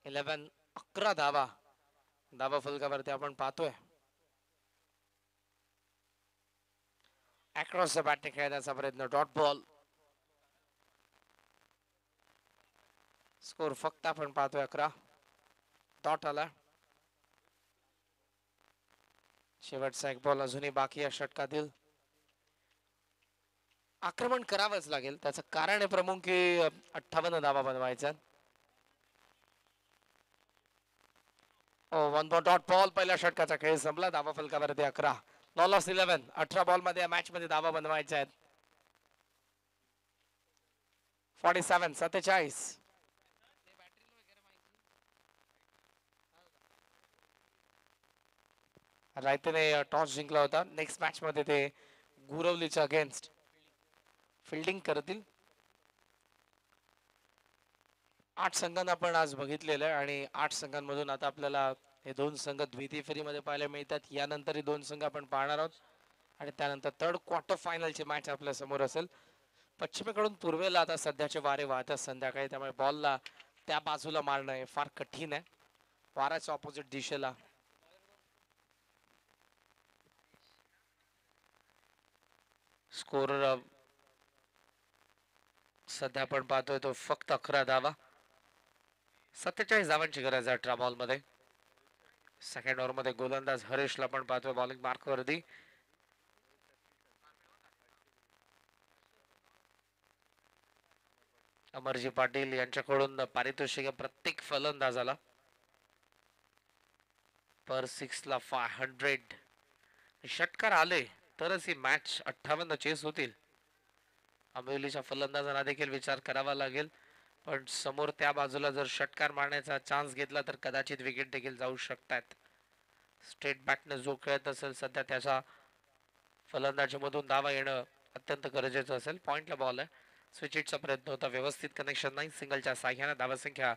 11 धावा. धावा फलकावरती आपण पाहतोय अक्रॉस द बॅटने खेळण्याचा प्रयत्न. Dot ball. स्कोर फक्त आपण पाहतोय 11. डॉट आला. शेवटचा एक बॉल अजूनही बाकी या षटकातील. आक्रमण करावंच लागेल. त्याचं कारण आहे प्रमुख की 58 धावा बनवायच्या. One dot ball. पहिल्या षटकाचा खेळ संपला. धावा फलकावरती 11. Knoll of 11. 18 बॉल मध्ये या मॅच मध्ये धावा बनवायच्या आहेत. 47. रायतेने टॉस जिंकला होता. नेक्स्ट मॅच मध्ये ते गुरवलीच्या अगेन्स्ट फिल्डिंग करतील. 8 संघांना आपण आज बघितलेलं आहे आणि 8 संघांमधून आता आपल्याला हे 2 संघ द्वितीय फेरीमध्ये पाहायला मिळतात. यानंतर हे 2 संघ आपण पाहणार आहोत आणि त्यानंतर थर्ड क्वार्टर फायनलची मॅच आपल्या समोर असेल. पश्चिमेकडून पूर्वेला आता सध्याचे वारे वाहतात संध्याकाळी, त्यामुळे बॉलला त्या बाजूला मारणं हे फार कठीण आहे. वाऱ्याच्या ऑपोजिट दिशेला स्कोर सध्या आपण पाहतोय तो फक्त 11 धावा. 47 धावांची गरज आहे 18 बॉल मध्ये. सेकंड ओव्हर मध्ये गोलंदाज हरेशला पण पाहतोय बॉलिंग मार्क वरती. अमरजी पाटील यांच्याकडून पारितोषिक प्रत्येक फलंदाजाला पर 6 ला 500. षटकार आले तरच ही मॅच 58 चेस होतील. आंबिवलीच्या फलंदाजांना देखील विचार करावा लागेल, पण समोर त्या बाजूला जर षटकार मारण्याचा चान्स घेतला तर कदाचित विकेट देखील जाऊ शकतात. स्ट्रेट बॅटने जो खेळत असेल सध्या त्याच्या फलंदाजीमधून धावा येणं अत्यंत गरजेचं असेल. पॉइंटला बॉल आहे. स्विच हिटचा प्रयत्न होता, व्यवस्थित कनेक्शन नाही. सिंगलच्या साह्याने धावा संख्या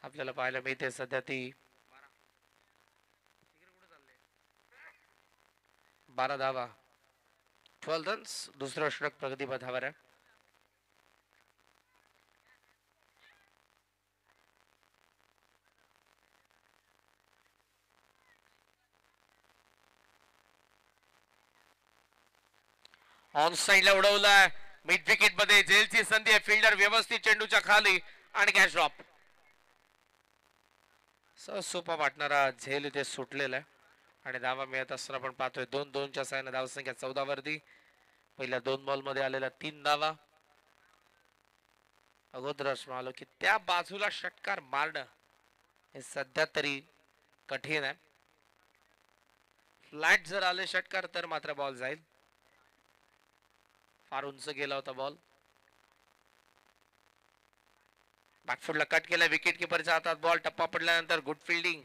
आपल्याला पाहायला मिळते सध्या ती 12 धावा. 12 रन्स. दुसरं षटक प्रगतीपथावर आहे. ऑन साइडला उडवलाय मिड विकेट मध्ये. झेलची संधी आहे. फिल्डर व्यवस्थित चेंडूच्या खाली आणि कॅच ड्रॉप. सोपा वाटणारा झेल इथे सुटलेला आहे आणि धावा मिळत असताना आपण पाहतोय 2-2च्या साह्याने धाव संख्या 14 वरती. पहिल्या 2 बॉल मध्ये आलेल्या 3 धावा. अगोदरच म्हणालो की त्या बाजूला षटकार मारणं हे सध्या तरी कठीण आहे. फ्लॅट जर आले षटकार तर मात्र बॉल जाईल. फार उंच गेला होता बॉल. बॅकफुटला कट केला. विकेट किपरच्या हातात बॉल. टप्पा पडल्यानंतर गुड फिल्डिंग.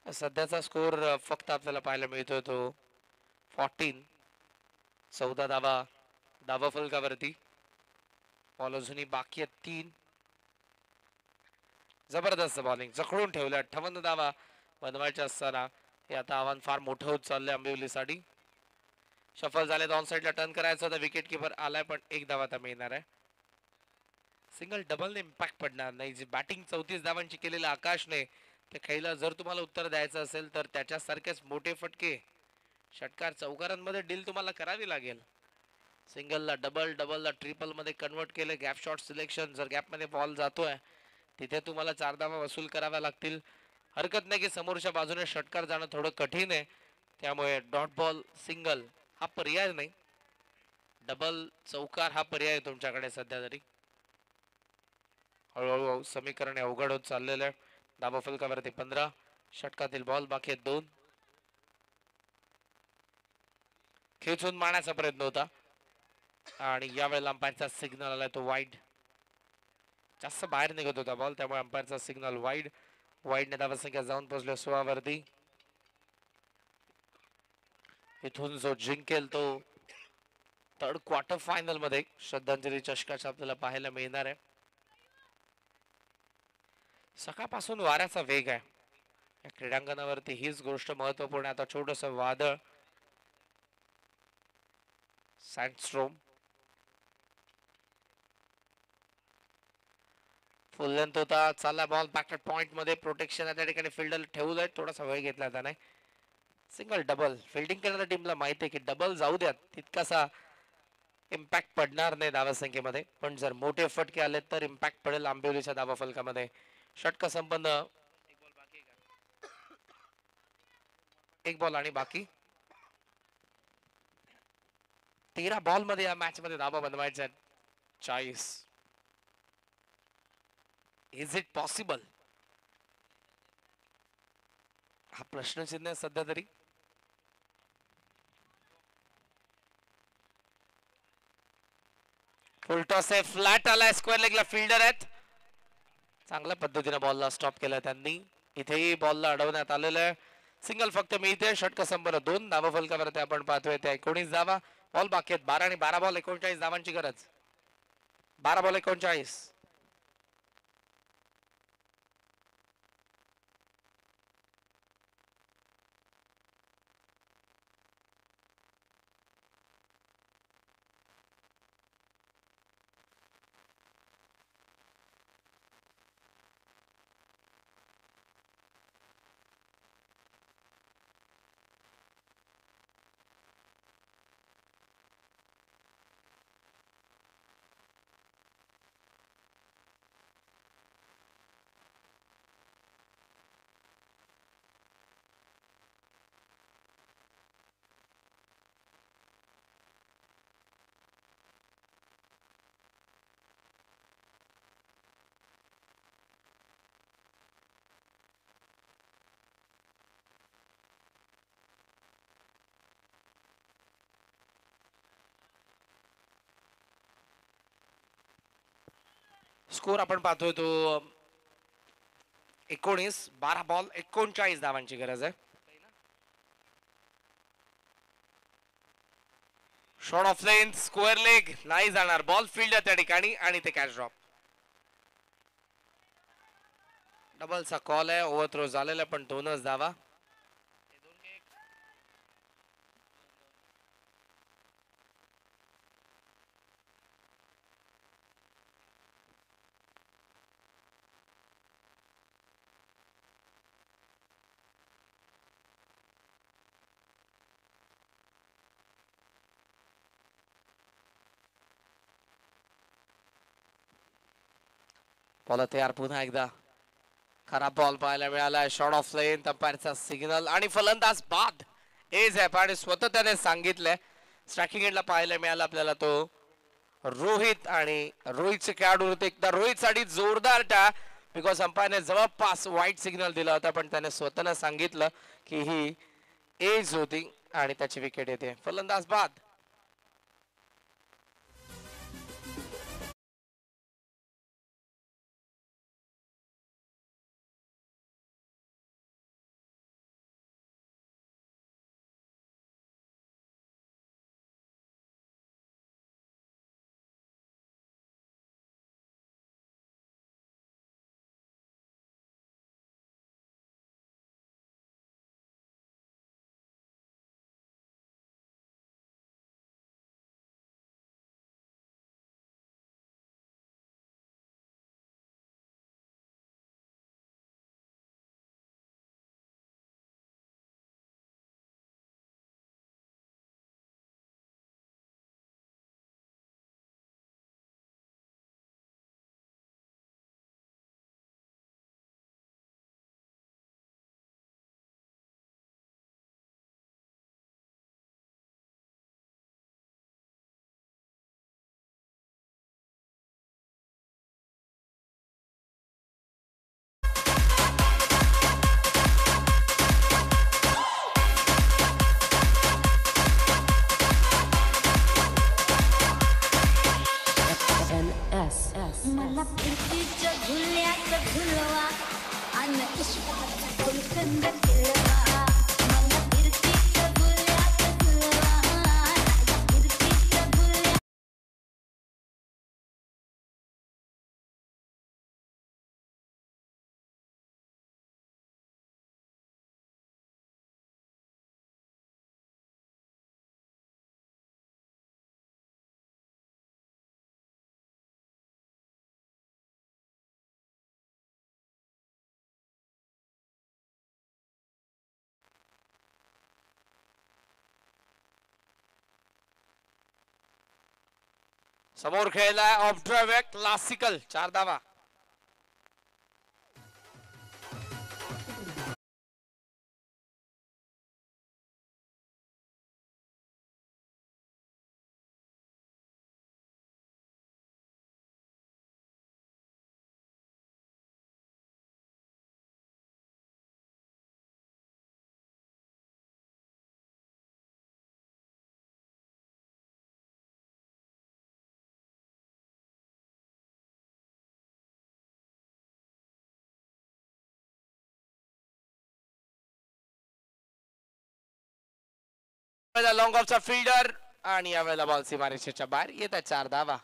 सध्याचा स्कोर फक्त आपल्याला पाहायला मिळतोय तो 14. 14 धावा धावा फलकावरती. बॉल अजूनही बाकी आहेत 3. जबरदस्त बॉलिंग जखडून ठेवलं. 58 धावा बनवायच्या असताना हे आता आव्हान फार मोठं होत चाललंय आंबिवलीसाठी. शफल झाले. ऑन साइडला टर्न करायचं होतं. विकेट किपर आलाय पण 1 धावा आता मिळणार आहे. सिंगल डबलने इम्पॅक्ट पडणार नाही. जी बॅटिंग 34 धावांची केलेलं आकाशने ते खेळीला जर तुम्हाला उत्तर द्यायचं असेल तर त्याच्यासारखेच मोठे फटके षटकार चौकारांमध्ये डील तुम्हाला करावी लागेल. सिंगलला डबल, डबलला ट्रिपल मध्ये कन्वर्ट केले. Gap shot selection. जर गॅप मध्ये बॉल जातोय तिथे तुम्हाला 4 धावा वसूल कराव्या लागतील. हरकत नाही की समोरच्या बाजूने षटकार जाणं थोडं कठीण आहे, त्यामुळे डॉट बॉल सिंगल हा पर्याय नाही. डबल चौकार हा पर्याय आहे तुमच्याकडे सध्या तरी. हळूहळू समीकरण अवघड होत चाललेलं आहे. धावा फलकावरती 15. षटकातील बॉल बाकी आहेत 2. खेचून मारण्याचा प्रयत्न होता आणि यावेळेला अंपायरचा सिग्नल आलाय तो वाईड. जास्त बाहेर निघत होता बॉल, त्यामुळे अंपायरचा सिग्नल वाईड. वाईडने धावा संख्या जाऊन पोहोचल्या 16 वरती. इथून जो जिंकेल तो थर्ड क्वार्टर फायनल मध्ये श्रद्धांजली चषकाचा आपल्याला पाहायला मिळणार आहे. सकाळपासून वाऱ्याचा वेग आहे या क्रीडांगणावरती, हीच गोष्ट महत्वपूर्ण आहे. आता छोटस वादळ सँडस्ट्रोम फुल लेंथ होता. चालला बॉल बॅकवर्ड पॉइंट मध्ये. प्रोटेक्शन आहे त्या ठिकाणी. फिल्डर ठेवलंय. थोडासा वेळ घेतला त्याने. Single double. फिल्डिंग करणाऱ्या टीमला माहिती आहे की डबल जाऊ द्या तितकासा इम्पॅक्ट पडणार नाही धावा संख्येमध्ये, पण जर मोठे फटके आले तर इम्पॅक्ट पडेल आंबिवलीच्या धावा फलकामध्ये. षटक संपन्न. एक बॉल आणि बाकी. 13 बॉल मध्ये या मॅच मध्ये धावा बनवायच्या 40. इज इट पॉसिबल हा प्रश्नचिन्ह आहे सध्या तरी. फुल टॉस आहे. फ्लॅट आलाय. स्क्वेअर लेगला फिल्डर आहेत. चांगल्या पद्धतीने बॉलला स्टॉप केला त्यांनी. इथेही बॉलला अडवण्यात आलेलं आहे. सिंगल फक्त मिळते. षटक संपन्न 2 धावा फलकावरती आपण पाहतोय त्या 19 धावा. बॉल बाकी आहेत 12 आणि 12 बॉल 39 धावांची गरज. 12 बॉल 39. स्कोर आपण पाहतोय तो 19. 12 बॉल 39 धावांची गरज आहे. Shot of length square leg नाही जाणार. बॉल फील्ड त्या ठिकाणी आणि ते कॅच ड्रॉप. डबलचा कॉल आहे. ओव्हर थ्रो झालेला पण 2च धावा. बॉल तयार पुन्हा एकदा. खराब बॉल पाहायला मिळाला. शॉट ऑफ लेंथ अंपायरचा सिग्नल आणि फलंदाज बाद. एज आहे आणि स्वतः त्याने सांगितलंय. स्ट्रायकिंग एंडला पाहायला मिळाला आपल्याला तो रोहित आणि रोहितचे खेळाडू होते. एकदा रोहितसाठी जोरदार टाळ्या बिकॉज अंपायरने जवळपास वाईट सिग्नल दिला होता पण त्याने स्वतःने सांगितलं की ही एज होती आणि त्याची विकेट येते. फलंदाज बाद.
मला प्रीतीच्या झुल्यात झुलवा आणि इश्काचा गुलकंद केलवा. मला प्रीतीच्या झुल्यात झुलवा, प्रीतीच्या झुल्यात.
समोर खेळला ऑफ ड्राइव्ह क्लासिकल 4 धावा. लॉंग ऑफचा फिल्डर आणि यावेळेला बॉल सीमारेषेच्या बाहेर येतात 4 धावा.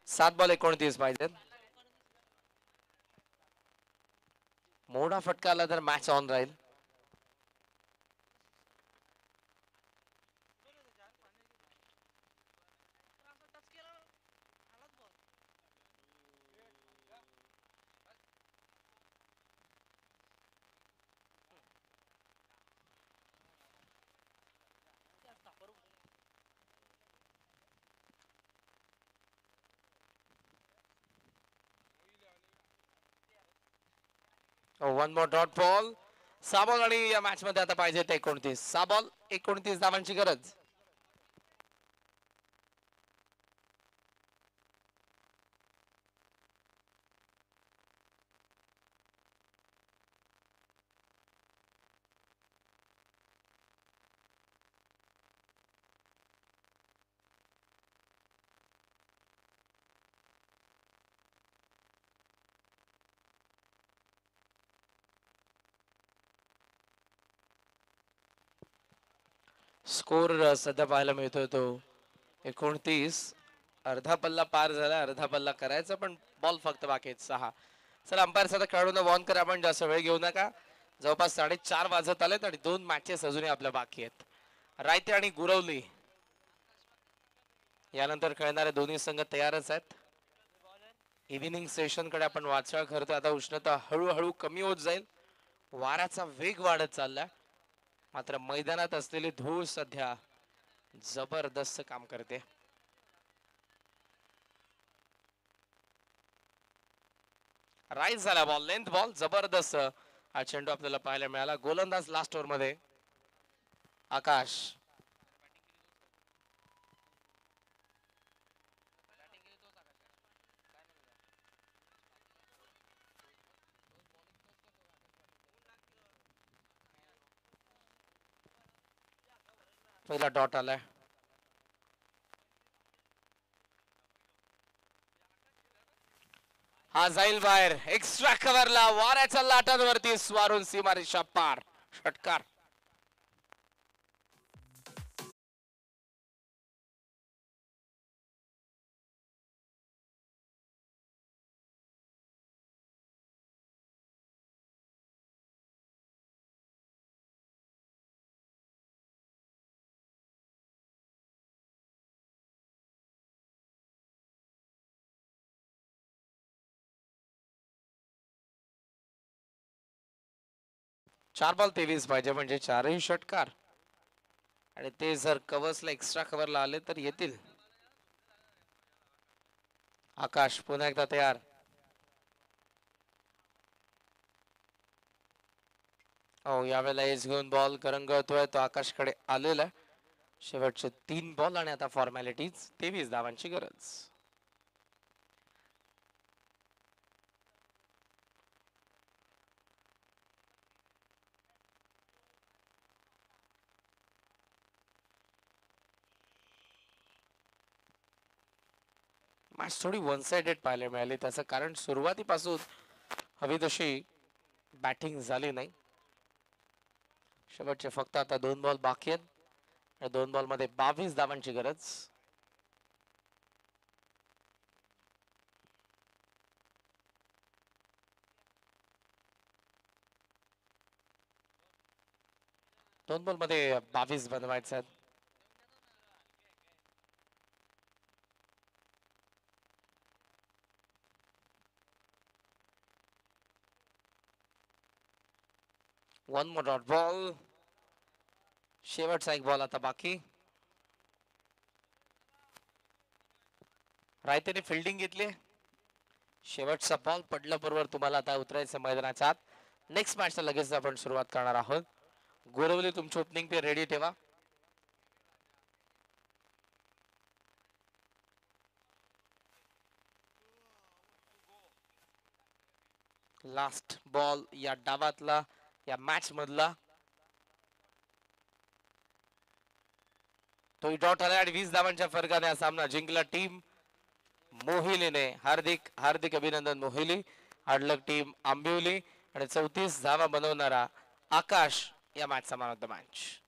सात बॉल 29 पाहिजेत. मोठा फटका आला तर मॅच ऑन राहील. One more dot ball. 6 ball आणि या मॅच मध्ये आता पाहिजे 29. 6 बॉल 29 धावांची गरज. स्कोर सध्या पाहायला मिळतोय तो 29. अर्धा पल्ला पार झाला. अर्धा पल्ला करायचा पण बॉल फक्त बाकी आहेत 6. चला अंपायर सध्या खेळाडूंना वॉर्न करा, आपण जास्त वेळ घेऊ नका. जवळपास 4:30 वाजत आलेत आणि 2 मॅचेस अजूनही आपल्या बाकी आहेत. रायते आणि गुरवली यानंतर खेळणारे दोन्ही संघ तयारच आहेत. इव्हिनिंग सेशन कडे आपण वाटचाल करतोय. आता उष्णता हळूहळू कमी होत जाईल. वाऱ्याचा वेग वाढत चाललाय. मात्र मैदानात असलेली धूळ सध्या जबरदस्त काम करते. राईज झाला बॉल, लेंथ बॉल जबरदस्त हा चेंडू आपल्याला पाहायला मिळाला. गोलंदाज लास्ट ओव्हर मध्ये आकाश. पहिला डॉट आलाय. हा जाईल बाहेर. एक्स्ट्रा कव्हरला वाऱ्याच्या लाटांवरती स्वारून सीमारेषा पार. षटकार. चार बॉल 23 पाहिजे म्हणजे 4ही षटकार. आणि ते जर कव्हर्सला एक्स्ट्रा कव्हरला आले तर येतील. आकाश पुन्हा एकदा तयार. हो यावेळेला एज घेऊन बॉल करंगळतोय तो आकाशकडे आलेला. शेवटचे 3 बॉल आणि आता फॉर्मॅलिटीज. 23 धावांची गरज. मॅच थोडी वन साइडेड पाहायला मिळाली. त्याचं कारण सुरुवातीपासून हवी तशी बॅटिंग झाली नाही. शेवटचे फक्त आता 2 बॉल बाकी आहेत. 2 बॉल मध्ये 22 धावांची गरज. दोन बॉल मध्ये 22 बनवायचे आहेत. One more dot ball. शेवटचा एक बॉल आता बाकी. रायतेने फिल्डिंग घेतली. शेवटचा बॉल पडला बरोबर. तुम्हाला आता उतरायचं मैदानाच्या आत. नेक्स्ट मॅचला लगेच आपण सुरुवात करणार आहोत. गोरवली तुमची ओपनिंग पे रेडी ठेवा. लास्ट बॉल या डावातला, या मॅच मधला. तो डॉट आला आणि 20 धावांच्या फरकाने हा सामना जिंकला टीम मोहिलीने. हार्दिक हार्दिक अभिनंदन मोहिली. हार्डलक टीम आंबिवली आणि 34 धावा बनवणारा आकाश या मॅचचा मॅन ऑफ द मॅच.